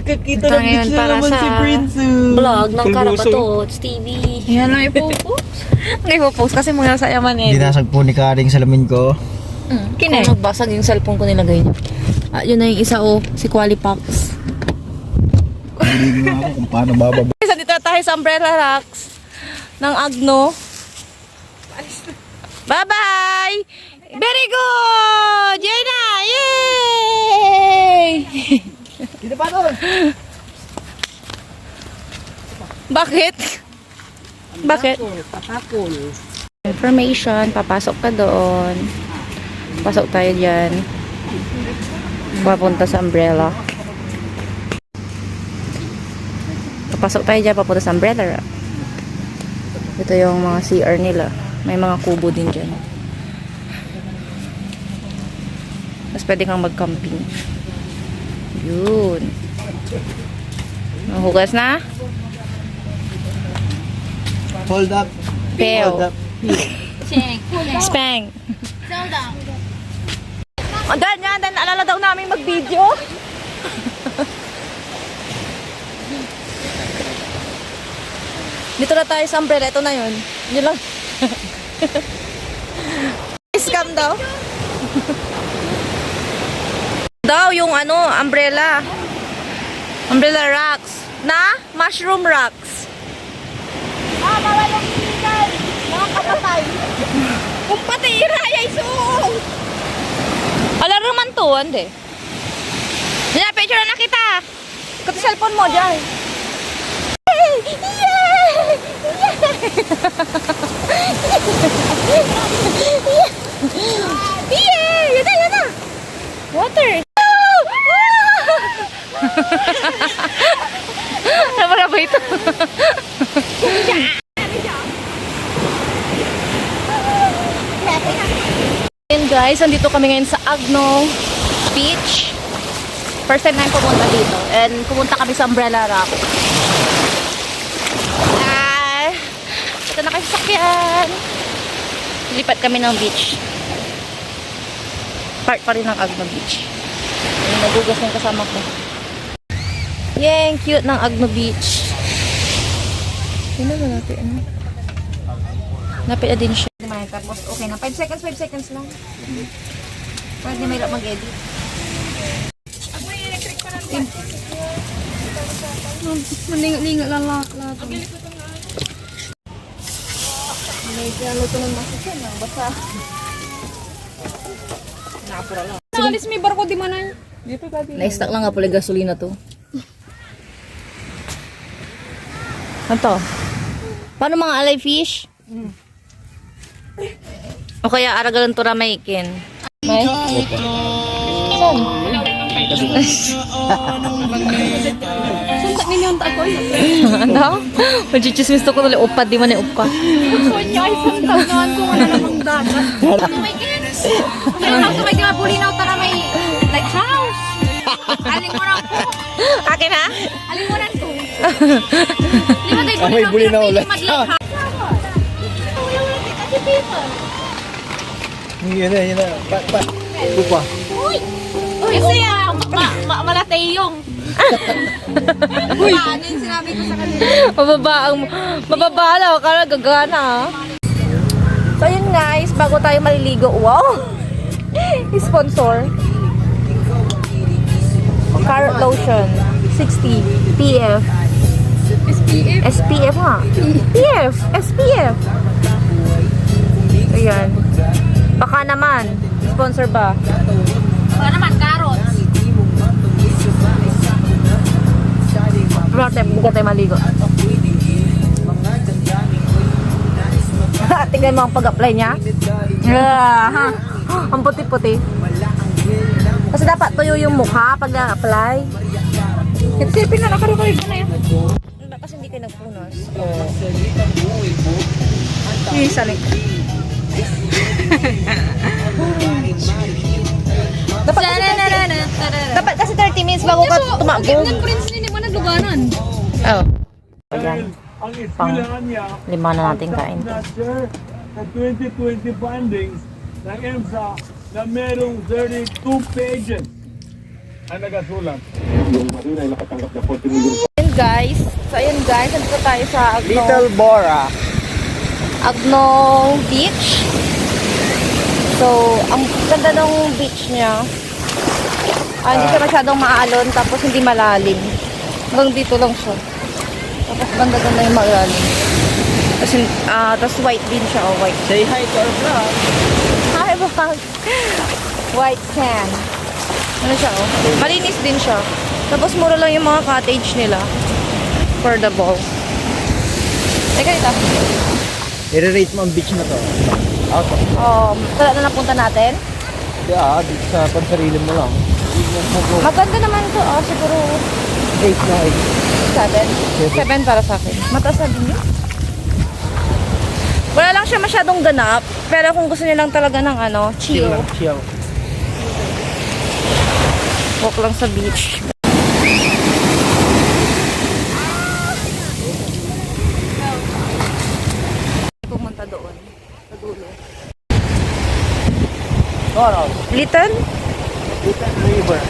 Kakita Ito ng ngayon beach na para naman sa si Prince. vlog ng Karabatots TV. Yan lang ipopost. Ang ipopost kasi muna sa yaman eh. Dinasag po ni Karing salamin ko. Kung nagbasag yung cellphone ko nilagay niya. Yun na yung isa si Qualipax. Hindi nga ako kung paano bababa. Dito na tayo sa Umbrella Rocks ng Agno. Bye-bye! Very good! Yay na! Yay! Dito pa doon. Bakit? Bakit? Patakol. Information, papasok ka doon. Pasok tayo dyan. Papunta sa Umbrella. Papasok tayo dyan, papunta sa Umbrella Rock. Ito yung mga CR nila. May mga kubo din dyan. Tapos pwede kang mag-camping. Yun. Mahugas na? Hold up. Peo. Hold up. Spang. Dan, naalala daw namin mag-video. Dito na tayo sa Umbrella. Ito na yun. Yun lang. Scam daw. Daw yung umbrella. Umbrella rocks. Na? Mushroom rocks. Bawal yung illegal. Mga kapatay. Kung patira, yay sung! Alam naman to, hindi. Yan, picture na kita. Ikaw cellphone mo, dyan. Yay! Yay! Yay! Yun na. Water. Ano ba ito? And guys, andito kami ngayon sa Agno Beach. First time namin pumunta dito. And pumunta kami sa Umbrella Rock. Ito na kayo sasakyan. Lipat kami ng beach. Part pa rin ng Agno Beach. Yung nagugas ng kasama ko. Yay, cute ng Agno Beach. Yun na malapit na. Napit na din siya. Tapos okay na. 5 seconds lang. Pwede may mag-edit. Malinga-linga lang lahat. May pinaluto ng masasyan lang. Basta. Nakapura lang. Alis may barko di manan. Na-stack lang nga pala gasolina to. Ano to? Paano mga alay fish? O kaya aragalan to ramaikin. May? Saan? Sunta ninyo ang takoy. Ano? Magchichismis to ko tuloy upad, di man ay upka. Sonya ay sunta noon kung ano namang dagat. Kaya lang may bulinaw tara may like house. Alinguran ko. Akin ha? Alinguran ko. Lima tayo May bulinaw ulit. Yun na. Pa. Pupa. Uy, siya. Malatay yung. Uy. Ano yung sinabi ko sa kanila? Mababalaw ka na gagana. So yun guys, bago tayo maliligo, wow! Sponsor. Carrot lotion. 60. PF. SPF. SPF nga. PF. SPF. Ayan. Baka naman. Sponsor ba? Baka naman, carrots. Buka tayo maligo. Tingnan mo ang pag-apply niya. Ha? Ang puti-puti. Kasi dapat tuyo yung mukha pag na-apply. Sipin na nakarukulit na yan. Kasi hindi kayo nagpunos. Salik. Dapat kasi 30 minutes bago ka tumakbo. Ang prince nini mo nagluganan. Oh. Ayan. Pang lima na natin kain. Sa 2020 findings ng EMSA na merong 32 pages ang nagasulat. Ayan guys. So ayan guys, nandito tayo sa Little Bora. Agnong Beach. So, ang ganda ng beach niya. Hindi siya masyadong maalon, tapos hindi malalim. Hanggang dito lang siya. Tapos ganda-ganda yung malalim. Tapos white din siya, oh, white. Say hi to our vlog. Hi, vlog! White sand. Ano siya, oh? Malinis din siya. Tapos mura lang yung mga cottage nila. Affordable. Teka, ito. I-rate mo ang beach na to. Out of. Wala na napunta natin. Yeah, dito sa pansarili mo lang. Maganda naman to. Siguro 8 na 7. 7 para sa akin. Mataas na din yun. Wala lang siya masyadong ganap. Pero kung gusto niyo lang talaga ng chill. Chill. Walk lang sa beach. Pumunta doon. Sa dulo. Little? Little River.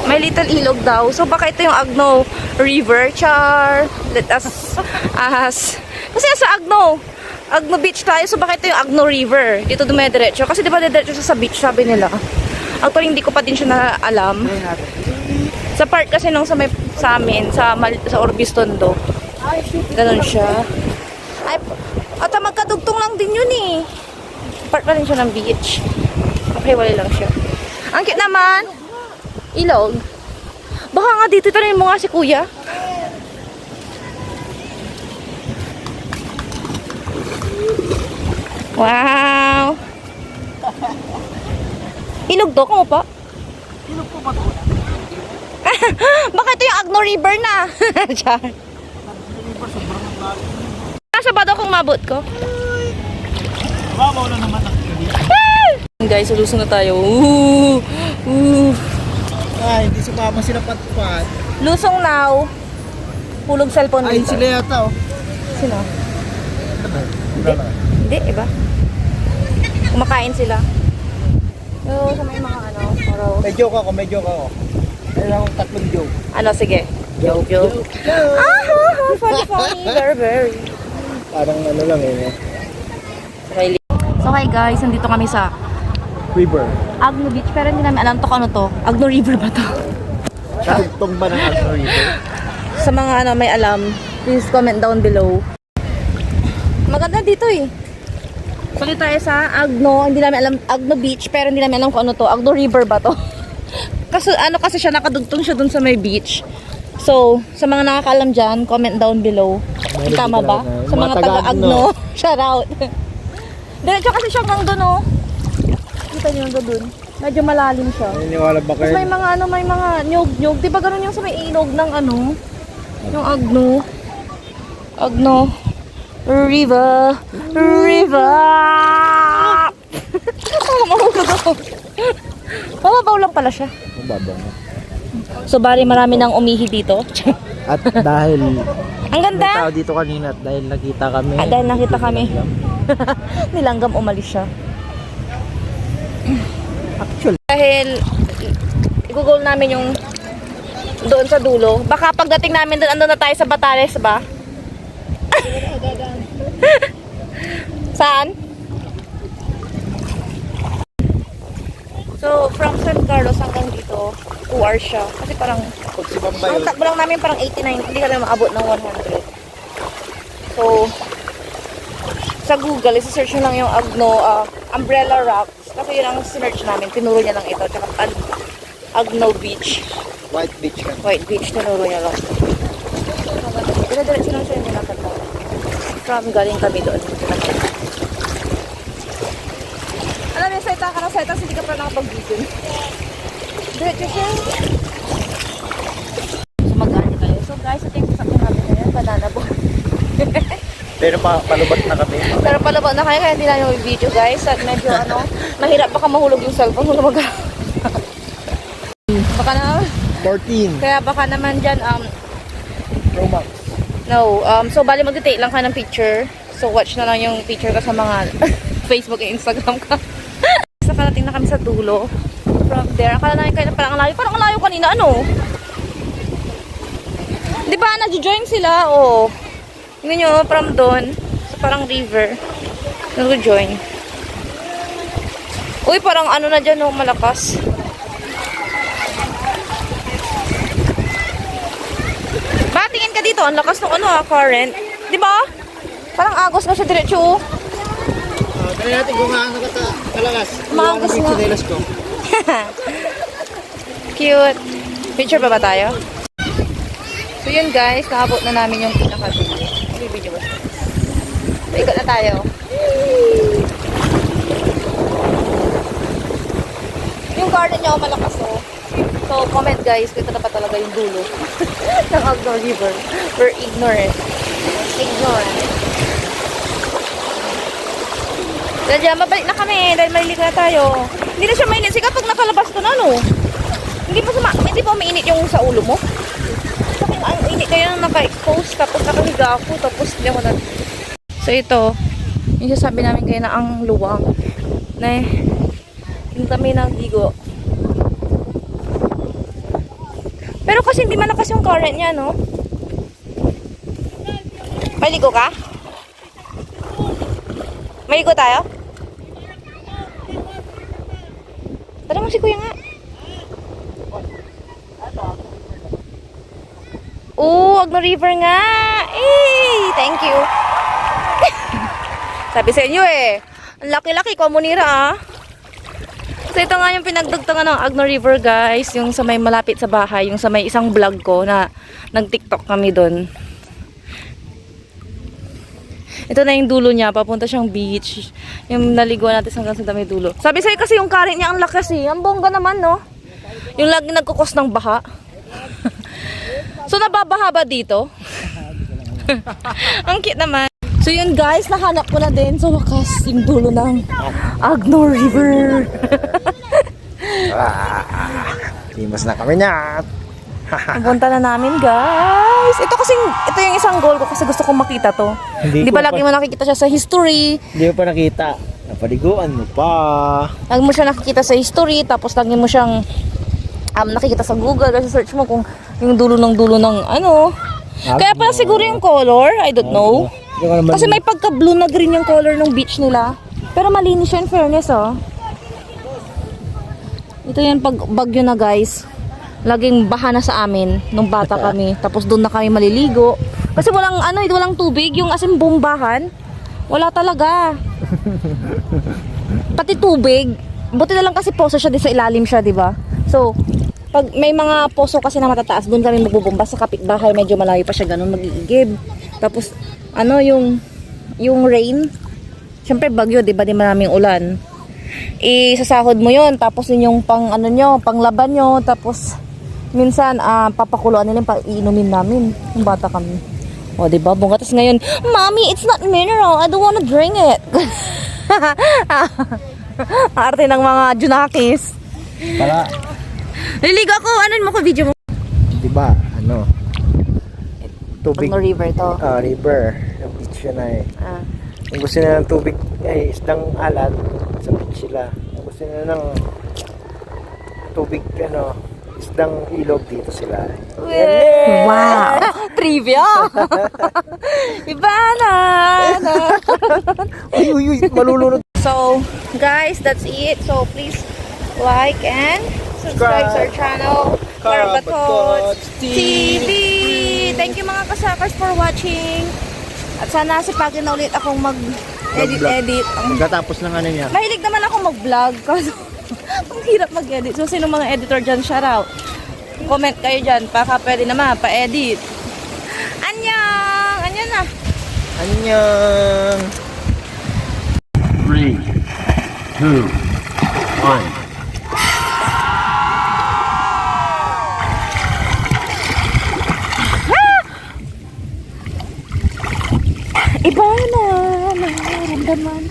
May little ilog daw. So baka ito yung Agno River. Char. Let us ask. Kasi sa Agno Beach tayo. So baka ito yung Agno River. Dito dumediretso. Kasi di ba diretso siya sa beach, sabi nila. Actually, hindi ko pa din siya naalam. Sa part kasi nung sa amin, sa Orbistondo. Ganon siya. Ay, at magkadugtong lang din yun eh. Part pa rin siya ng beach. Okay, wala lang siya. Ang cute naman. Ilog. Baka nga dito, tanongin mo nga si kuya. Wow. Ilog to, kamo pa? Ilog po ba to? Baka ito yung Agno River na. Char. River, sobrang lalim. Nasa ba daw kung mabot ko? Mababaw na naman ang ilog. Guys, lulusong na tayo. Hindi sumama sila pat-pat. Lusong now. Hulog cellphone Ayun dito. sila yata oh. Sino? Wala na. Hindi, iba. Kumakain sila. So, sa may mga araw. May joke ako. Meron akong 3 joke. Sige. Joke. Funny. Very. Parang lang eh. So, hi guys. Nandito kami sa River. Agno Beach. Pero hindi namin alam to kung ano to. Agno River ba to? Tugtong ba ng Agno River? Sa mga may alam, please comment down below. Maganda dito eh. Sakit tayo sa Agno. Hindi namin alam Agno Beach. Pero hindi namin alam kung ano to. Agno River ba to? Kasi siya nakadugtong siya dun sa may beach. So, sa mga nakakaalam dyan, comment down below. Tama ba? Sa mga taga-Agno. Shout out. Diretso kasi siya hanggang dun oh. Kita niyo hanggang dun. Medyo malalim siya. Naniniwala ba Tapos kayo? may mga nyug-nyug. Di ba ganun yung sa may ilog ng yung Agno River. Mahulog ako. Mababaw lang pala siya. Mababaw na. So bari marami nang umihi dito. At dahil Ang may ganda. tao dito kanina at dahil nakita kami. Dahil nakita kami. Nilanggam umalis siya. Actually, Dahil i-google namin yung doon sa dulo. Baka pagdating namin doon, andun na tayo sa Batanes ba? Saan? So, from San Carlos hanggang dito, 2 hours siya. Kasi parang, pag si Bambay, ang takbo lang namin parang 89, hindi kami maabot ng 100. So, sa Google, isa-search nyo lang yung Umbrella Rocks. Kasi yun ang search namin. Tinuro niya lang ito. Tsaka Agno Beach. White Beach ka. White Beach. Tinuro niya lang. Dire-diretso lang siya yung nilakad na. From galing kami doon. Alam mo, salita ka ng salita kasi hindi ka pa nakapag-video. Diretso siya. So, mag-aani tayo. So, guys, ito yung sasakyan namin ngayon. Banana boat. Pero palubat na kami. Pero palabas na kayo kaya hindi na yung video guys. At medyo mahirap baka mahulog yung cellphone. Hulog baka na, 14. kaya baka naman dyan, Pro Max. no, so bali mag-take lang ka ng picture. So watch na lang yung picture ka sa mga Facebook and Instagram ka. So karating na kami sa dulo. From there, akala namin kayo na parang ang layo. Parang ang layo kanina, Diba, nag-join sila, oh. Tingnan nyo, from doon, sa parang river. Nag-join. Uy, parang ano na dyan, oh, malakas. Ba, tingin ka dito, ang lakas ng ano, current. Diba? Parang agos na siya diretso, oh. Kaya natin kung ano ka kalakas. Maagos nga. Ko. Cute. Picture pa ba tayo? So yun guys, naabot na namin yung pinaka-dulo. Okay, video ba? So, ikot na tayo. Yung garden niya, malakas oh. So comment guys, kung ito na pa talaga yung dulo ng Agno River. We're ignorant. Ignorant. Dahil mabalik na kami dahil maliligo na tayo. Hindi na siya mainit. Kasi kapag nakalabas ko na, no? Hindi pa umiinit yung sa ulo mo. Ang init kaya nang naka-expose. Tapos nakahiga ako. Tapos hindi ako na... So ito, yung sasabi namin kayo na ang luwang. Na yung kami naligo. Pero kasi hindi malakas yung current niya, no? Maligo ka? Maligo tayo? Tara mo si kuya nga. Oh, Agno River nga. Eh, thank you. Sabi sa inyo eh. Ang laki-laki ko munira ah. So ito nga yung pinagdugtungan ng Agno River guys. Yung sa may malapit sa bahay. Yung sa may isang vlog ko na nag-TikTok kami doon. Ito na yung dulo niya, papunta siyang beach. Yung naliguan natin hanggang sa dami dulo. Sabi sa'yo kasi yung current niya ang lakas eh. Ang bongga naman, no? Yung lagi nagkukos ng baha. So, nababaha ba dito? Ang cute naman. So, yun guys, nahanap ko na din sa wakas yung dulo ng Agno River. Limas na kami niya. Pupunta na namin guys. Ito yung isang goal ko kasi gusto kong makita to. Hindi ba lagi mo nakikita siya sa history? Hindi mo pa nakita. Napaliguan mo pa. Lagi mo siya nakikita sa history, tapos lagi mo siyang nakikita sa Google, kasi search mo kung yung dulo ng ano. Kaya pala siguro yung color, I don't know. Kasi may pagka-blue na green yung color ng beach nila. Pero malinis siya in fairness, oh. Ito yan pag bagyo na guys. Laging baha na sa amin nung bata kami. Tapos doon na kami maliligo. Kasi walang tubig. Yung asim bombahan, wala talaga. Pati tubig. Buti na lang kasi poso siya, di sa ilalim siya, di ba? So, pag may mga poso kasi na matataas, doon kami magbubomba sa kapitbahay. Medyo malayo pa siya, ganun mag-iigib. Tapos, yung rain. Siyempre bagyo, di ba? Di maraming ulan. Isasahod mo yon, tapos yung panglaban nyo, tapos minsan, papakuluan nila yung iinumin namin. Yung bata kami. O, diba? Bungatas ngayon, Mommy, it's not mineral. I don't wanna drink it. Arte ng mga junakis. Para, Liligo ako. Ano mo ko video mo? diba, tubig. Agno River to. River. Yung beach yun ay. Kung gusto nila ng tubig, ay isdang alat, sa beach sila. Kung gusto nila ng tubig, isdang ilog, dito sila. Wow! Trivia! Iba na! Uy, malulunod. So, guys, that's it. So, please like and subscribe to our channel, Karabatot TV! Thank you mga kasakers for watching. At sana sipagin na ulit akong mag-edit. Pagkatapos ng ano niya. Mahilig naman ako mag-vlog kasi ang hirap mag-edit. So, sino mga editor dyan, shout out. Comment kayo dyan, baka pwede naman pa-edit. Annyeong! Annyeong na! Annyeong! 3, 2, 1. Iba na nararamdaman.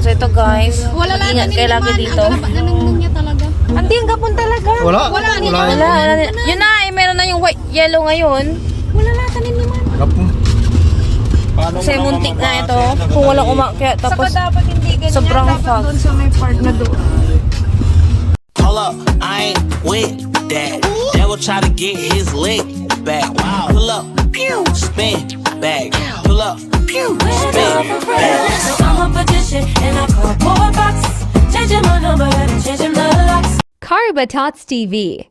So ito guys, Wala lang ingat kayo lagi dito. Ganun niya talaga. Hindi ang gapon talaga. Wala. Yun na, meron na yung white, yellow ngayon. Wala lang tanim naman. Gapo. Kasi muntik na ito. Kung walang umakyat. Tapos dapat hindi ganyan. sobrang dapat fog. doon sa may part na doon. Hold up, I ain't with that. Devil try to get his leg back. Pull up, pew, spin back. Pull up, pew, spin back. I'm a magician and I call boy box. Changing my number and changing the locks. Carba Tots TV.